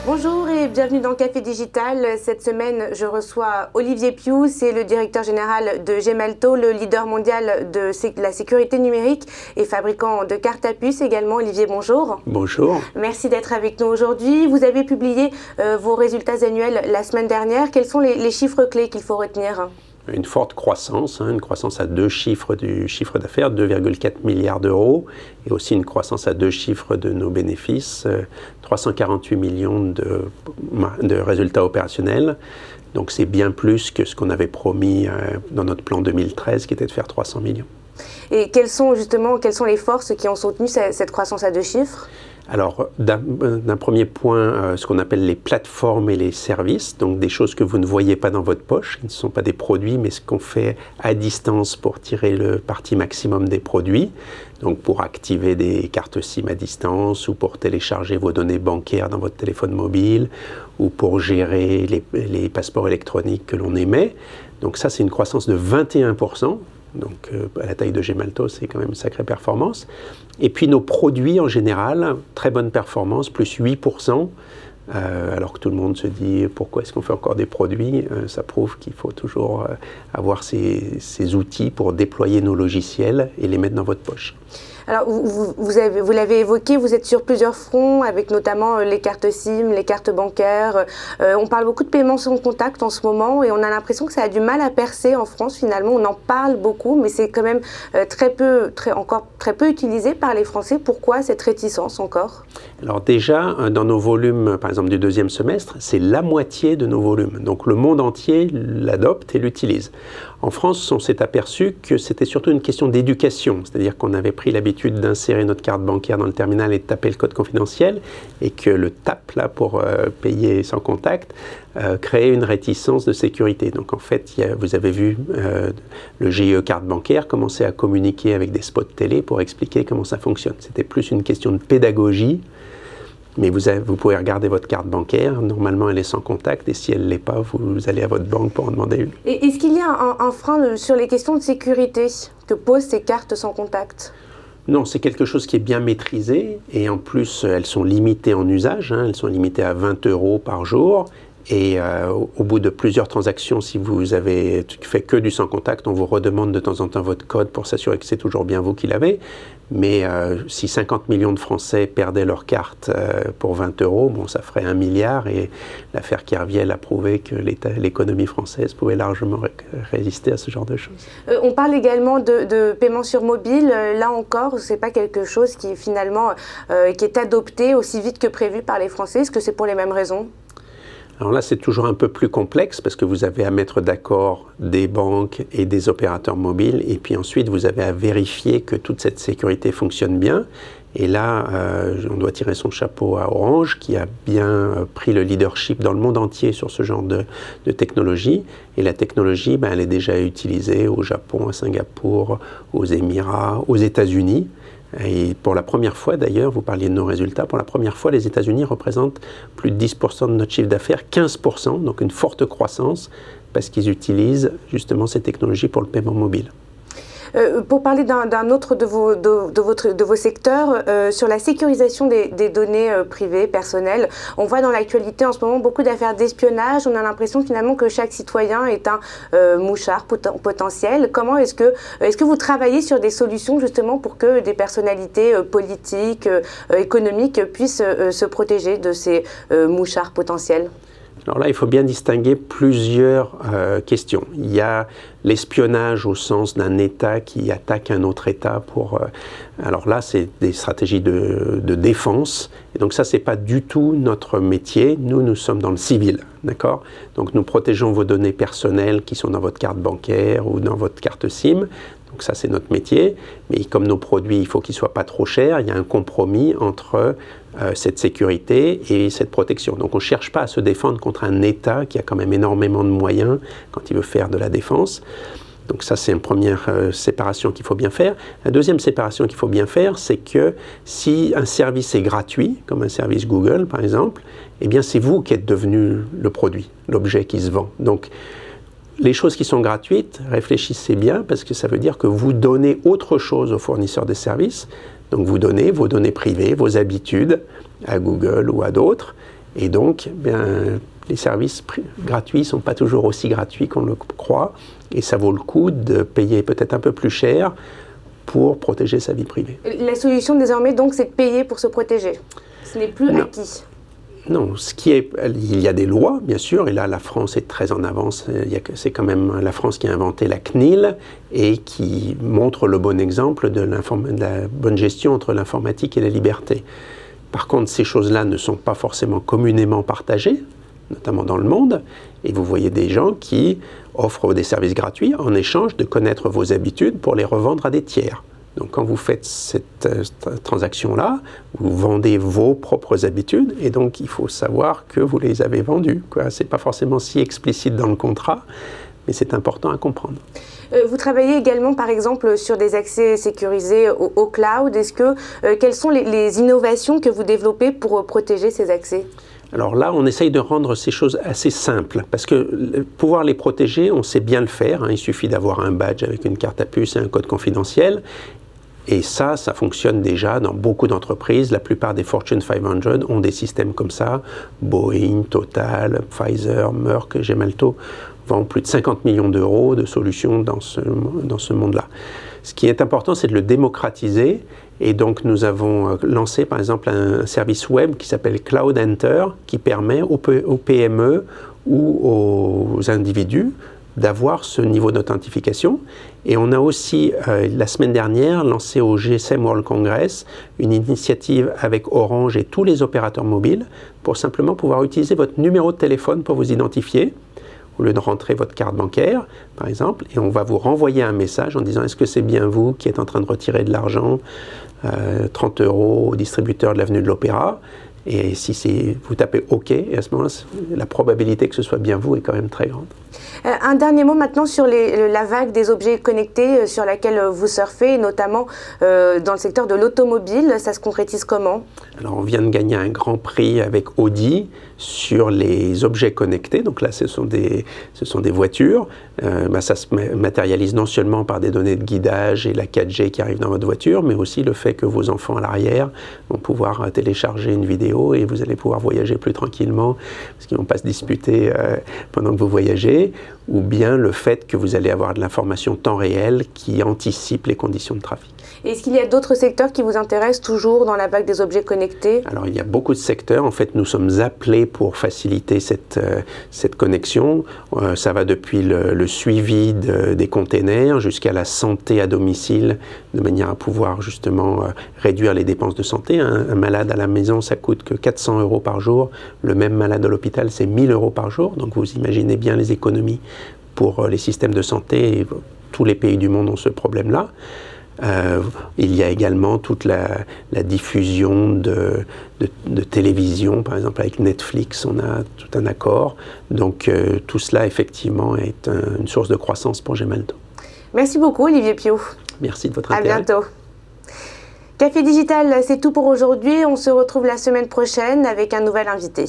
Bonjour et bienvenue dans Café Digital. Cette semaine, je reçois Olivier Piou, c'est le directeur général de Gemalto, le leader mondial de la sécurité numérique et fabricant de cartes à puce également. Olivier, bonjour. Bonjour. Merci d'être avec nous aujourd'hui. Vous avez publié vos résultats annuels la semaine dernière. Quels sont les chiffres clés qu'il faut retenir ? Une forte croissance, une croissance à deux chiffres du chiffre d'affaires, 2,4 milliards d'euros, et aussi une croissance à deux chiffres de nos bénéfices, 348 millions de résultats opérationnels. Donc c'est bien plus que ce qu'on avait promis dans notre plan 2013, qui était de faire 300 millions. Et quelles sont les forces qui ont soutenu cette croissance à deux chiffres ? Alors, d'un premier point, ce qu'on appelle les plateformes et les services, donc des choses que vous ne voyez pas dans votre poche, qui ne sont pas des produits, mais ce qu'on fait à distance pour tirer le parti maximum des produits, donc pour activer des cartes SIM à distance, ou pour télécharger vos données bancaires dans votre téléphone mobile, ou pour gérer les passeports électroniques que l'on émet. Donc ça, c'est une croissance de 21%. Donc à la taille de Gemalto, c'est quand même une sacrée performance. Et puis nos produits en général, très bonne performance, plus 8%. Alors que tout le monde se dit pourquoi est-ce qu'on fait encore des produits, ça prouve qu'il faut toujours avoir ces outils pour déployer nos logiciels et les mettre dans votre poche. Alors, vous l'avez évoqué, vous êtes sur plusieurs fronts, avec notamment les cartes SIM, les cartes bancaires. On parle beaucoup de paiements sans contact en ce moment et on a l'impression que ça a du mal à percer en France finalement. On en parle beaucoup, mais c'est quand même encore très peu utilisé par les Français. Pourquoi cette réticence encore ? Alors déjà, dans nos volumes, par exemple du deuxième semestre, c'est la moitié de nos volumes. Donc le monde entier l'adopte et l'utilise. En France, on s'est aperçu que c'était surtout une question d'éducation, c'est-à-dire qu'on avait pris l'habitude d'insérer notre carte bancaire dans le terminal et de taper le code confidentiel, et que le tap là pour payer sans contact créait une réticence de sécurité. Donc en fait, vous avez vu le GIE carte bancaire commencer à communiquer avec des spots télé pour expliquer comment ça fonctionne. C'était plus une question de pédagogie. Mais vous pouvez regarder votre carte bancaire, normalement elle est sans contact, et si elle ne l'est pas, vous allez à votre banque pour en demander une. Et est-ce qu'il y a un frein sur les questions de sécurité que posent ces cartes sans contact ? Non, c'est quelque chose qui est bien maîtrisé, et en plus elles sont limitées en usage, elles sont limitées à 20 € par jour. Et au bout de plusieurs transactions, si vous avez fait que du sans contact, on vous redemande de temps en temps votre code pour s'assurer que c'est toujours bien vous qui l'avez. Mais si 50 millions de Français perdaient leur carte pour 20 €, bon, ça ferait 1 milliard. Et l'affaire Kerviel a prouvé que l'économie française pouvait largement résister à ce genre de choses. On parle également de paiement sur mobile. Là encore, ce n'est pas quelque chose qui finalement qui est adopté aussi vite que prévu par les Français. Est-ce que c'est pour les mêmes raisons ? Alors là, c'est toujours un peu plus complexe parce que vous avez à mettre d'accord des banques et des opérateurs mobiles, et puis ensuite vous avez à vérifier que toute cette sécurité fonctionne bien. Et là, on doit tirer son chapeau à Orange qui a bien pris le leadership dans le monde entier sur ce genre de technologie. Et la technologie, elle est déjà utilisée au Japon, à Singapour, aux Émirats, aux États-Unis. Et pour la première fois, d'ailleurs, vous parliez de nos résultats, pour la première fois, les États-Unis représentent plus de 10% de notre chiffre d'affaires, 15%, donc une forte croissance, parce qu'ils utilisent justement ces technologies pour le paiement mobile. Pour parler d'un autre de vos secteurs, sur la sécurisation des données privées, personnelles, on voit dans l'actualité en ce moment beaucoup d'affaires d'espionnage. On a l'impression finalement que chaque citoyen est un mouchard potentiel. Comment est-ce que vous travaillez sur des solutions justement pour que des personnalités politiques, économiques puissent se protéger de ces mouchards potentiels ? Alors là, il faut bien distinguer plusieurs questions. Il y a l'espionnage au sens d'un État qui attaque un autre État pour... alors là, c'est des stratégies de défense. Et donc ça, c'est pas du tout notre métier. Nous sommes dans le civil, d'accord ? Donc nous protégeons vos données personnelles qui sont dans votre carte bancaire ou dans votre carte SIM. Donc ça, c'est notre métier. Mais comme nos produits, il faut qu'ils ne soient pas trop chers, il y a un compromis entre cette sécurité et cette protection. Donc on ne cherche pas à se défendre contre un État qui a quand même énormément de moyens quand il veut faire de la défense. Donc ça, c'est une première séparation qu'il faut bien faire. La deuxième séparation qu'il faut bien faire, c'est que si un service est gratuit, comme un service Google par exemple, eh bien c'est vous qui êtes devenu le produit, l'objet qui se vend. Donc les choses qui sont gratuites, réfléchissez bien parce que ça veut dire que vous donnez autre chose aux fournisseurs de services. Donc vous donnez vos données privées, vos habitudes à Google ou à d'autres. Et donc, les services gratuits ne sont pas toujours aussi gratuits qu'on le croit, et ça vaut le coup de payer peut-être un peu plus cher pour protéger sa vie privée. La solution désormais, donc, c'est de payer pour se protéger. Ce n'est plus acquis. Non, il y a des lois, bien sûr, et là, la France est très en avance. C'est quand même la France qui a inventé la CNIL et qui montre le bon exemple de la bonne gestion entre l'informatique et la liberté. Par contre, ces choses-là ne sont pas forcément communément partagées, notamment dans le monde, et vous voyez des gens qui offrent des services gratuits en échange de connaître vos habitudes pour les revendre à des tiers. Donc quand vous faites cette transaction-là, vous vendez vos propres habitudes, et donc il faut savoir que vous les avez vendues. Ce n'est pas forcément si explicite dans le contrat, mais c'est important à comprendre. Vous travaillez également, par exemple, sur des accès sécurisés au cloud. Quelles sont les innovations que vous développez pour protéger ces accès ? Alors là, on essaye de rendre ces choses assez simples, parce que pouvoir les protéger, on sait bien le faire. Il suffit d'avoir un badge avec une carte à puce et un code confidentiel. Et ça fonctionne déjà dans beaucoup d'entreprises. La plupart des Fortune 500 ont des systèmes comme ça. Boeing, Total, Pfizer, Merck, Gemalto vendent plus de 50 millions d'euros de solutions dans ce monde-là. Ce qui est important, c'est de le démocratiser. Et donc, nous avons lancé, par exemple, un service web qui s'appelle Cloud Enter, qui permet aux PME ou aux individus d'avoir ce niveau d'authentification. Et on a aussi, la semaine dernière, lancé au GSM World Congress une initiative avec Orange et tous les opérateurs mobiles pour simplement pouvoir utiliser votre numéro de téléphone pour vous identifier, au lieu de rentrer votre carte bancaire, par exemple, et on va vous renvoyer un message en disant « Est-ce que c'est bien vous qui êtes en train de retirer de l'argent, 30 € au distributeur de l'avenue de l'Opéra ?» Et si vous tapez « OK », et à ce moment-là, la probabilité que ce soit bien vous est quand même très grande. Un dernier mot maintenant sur la vague des objets connectés sur laquelle vous surfez, et notamment dans le secteur de l'automobile. Ça se concrétise comment ? Alors, on vient de gagner un grand prix avec Audi sur les objets connectés. Donc là, ce sont des voitures. Ça se matérialise non seulement par des données de guidage et la 4G qui arrive dans votre voiture, mais aussi le fait que vos enfants à l'arrière vont pouvoir télécharger une vidéo et vous allez pouvoir voyager plus tranquillement parce qu'ils ne vont pas se disputer pendant que vous voyagez, ou bien le fait que vous allez avoir de l'information temps réel qui anticipe les conditions de trafic. Est-ce qu'il y a d'autres secteurs qui vous intéressent toujours dans la vague des objets connectés ? Alors, il y a beaucoup de secteurs. En fait, nous sommes appelés pour faciliter cette connexion. Ça va depuis le suivi des containers jusqu'à la santé à domicile, de manière à pouvoir justement réduire les dépenses de santé. Un malade à la maison, ça coûte que 400 € par jour. Le même malade à l'hôpital, c'est 1000 € par jour. Donc, vous imaginez bien les économies pour les systèmes de santé. Et tous les pays du monde ont ce problème-là. Il y a également toute la diffusion de télévision, par exemple avec Netflix, on a tout un accord. Donc tout cela, effectivement, est une source de croissance pour Gemalto. Merci beaucoup, Olivier Piau. Merci de votre intérêt. À bientôt. Café Digital, c'est tout pour aujourd'hui. On se retrouve la semaine prochaine avec un nouvel invité.